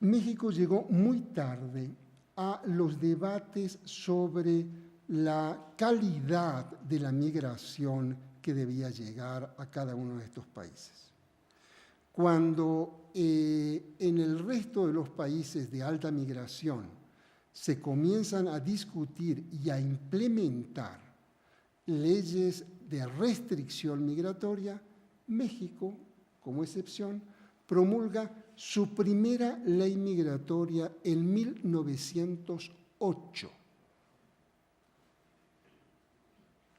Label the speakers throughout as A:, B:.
A: México llegó muy tarde a los debates sobre la calidad de la migración que debía llegar a cada uno de estos países. Cuando en el resto de los países de alta migración se comienzan a discutir y a implementar leyes de restricción migratoria, México, como excepción, promulga su primera ley migratoria en 1908.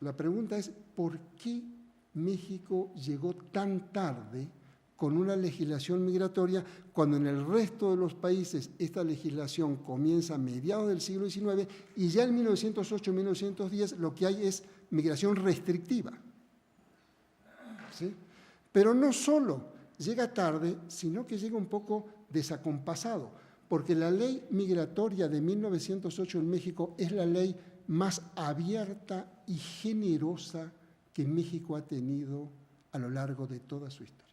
A: La pregunta es, ¿por qué México llegó tan tarde con una legislación migratoria cuando en el resto de los países esta legislación comienza a mediados del siglo XIX y ya en 1908-1910 lo que hay es migración restrictiva? ¿Sí? Pero no solo llega tarde, sino que llega un poco desacompasado, porque la ley migratoria de 1908 en México es la ley más abierta y generosa que México ha tenido a lo largo de toda su historia.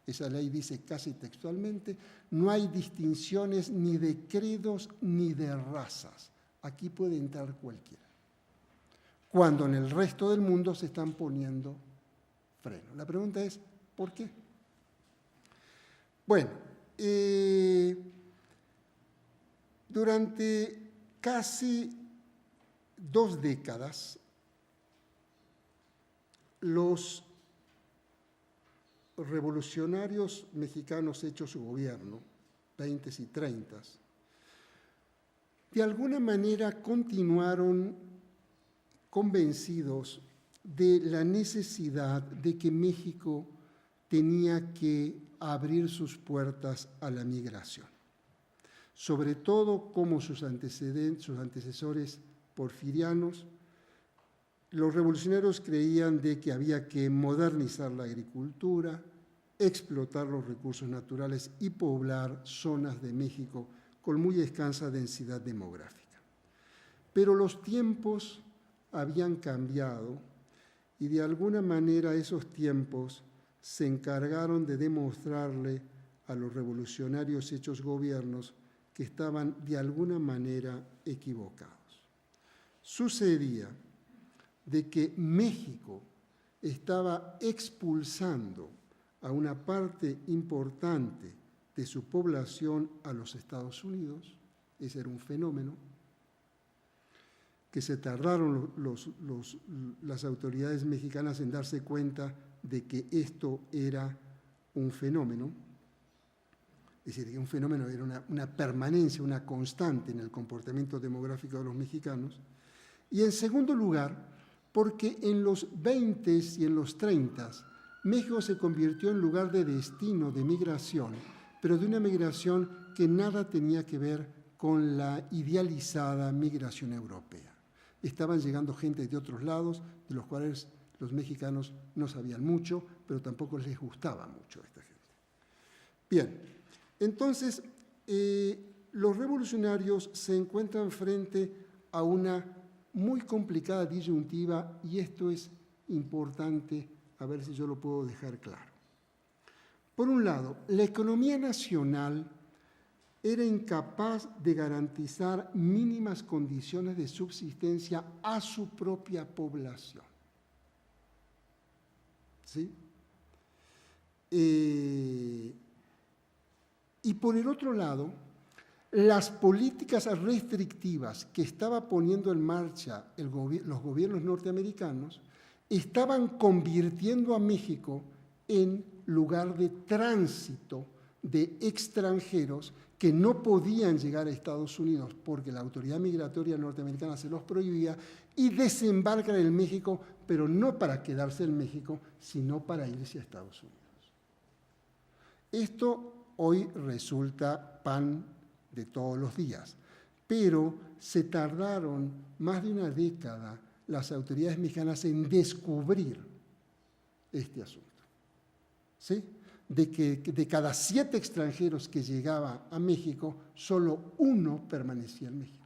A: Esa ley dice casi textualmente, no hay distinciones ni de credos ni de razas. Aquí puede entrar cualquiera. Cuando en el resto del mundo se están poniendo freno. La pregunta es, ¿por qué? Bueno, durante casi 2 décadas, los revolucionarios mexicanos hechos su gobierno, 20s y 30s, de alguna manera continuaron convencidos de la necesidad de que México tenía que abrir sus puertas a la migración, sobre todo como sus antecesores porfirianos. Los revolucionarios creían de que había que modernizar la agricultura, explotar los recursos naturales y poblar zonas de México con muy escasa densidad demográfica. Pero los tiempos habían cambiado y de alguna manera esos tiempos se encargaron de demostrarle a los revolucionarios hechos gobiernos que estaban de alguna manera equivocados. Sucedía de que México estaba expulsando a una parte importante de su población a los Estados Unidos. Ese era un fenómeno que se tardaron las autoridades mexicanas en darse cuenta de que esto era un fenómeno, es decir, que un fenómeno era una permanencia, una constante en el comportamiento demográfico de los mexicanos. Y en segundo lugar, porque en los 20s y en los 30s, México se convirtió en lugar de destino de migración, pero de una migración que nada tenía que ver con la idealizada migración europea. Estaban llegando gente de otros lados, de los cuales los mexicanos no sabían mucho, pero tampoco les gustaba mucho a esta gente. Bien, entonces los revolucionarios se encuentran frente a una muy complicada disyuntiva, y esto es importante, a ver si yo lo puedo dejar claro. Por un lado, la economía nacional era incapaz de garantizar mínimas condiciones de subsistencia a su propia población. ¿Sí? Y por el otro lado, las políticas restrictivas que estaba poniendo en marcha los gobiernos norteamericanos estaban convirtiendo a México en lugar de tránsito de extranjeros que no podían llegar a Estados Unidos porque la autoridad migratoria norteamericana se los prohibía, y desembarcan en México, pero no para quedarse en México, sino para irse a Estados Unidos. Esto hoy resulta pan de todos los días, pero se tardaron más de una década las autoridades mexicanas en descubrir este asunto. ¿Sí? De que de cada 7 extranjeros que llegaba a México, solo 1 permanecía en México.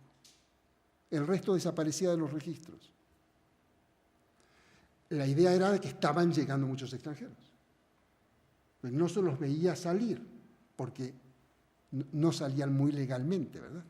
A: El resto desaparecía de los registros. La idea era de que estaban llegando muchos extranjeros. Pues no se los veía salir, porque no salían muy legalmente, ¿verdad?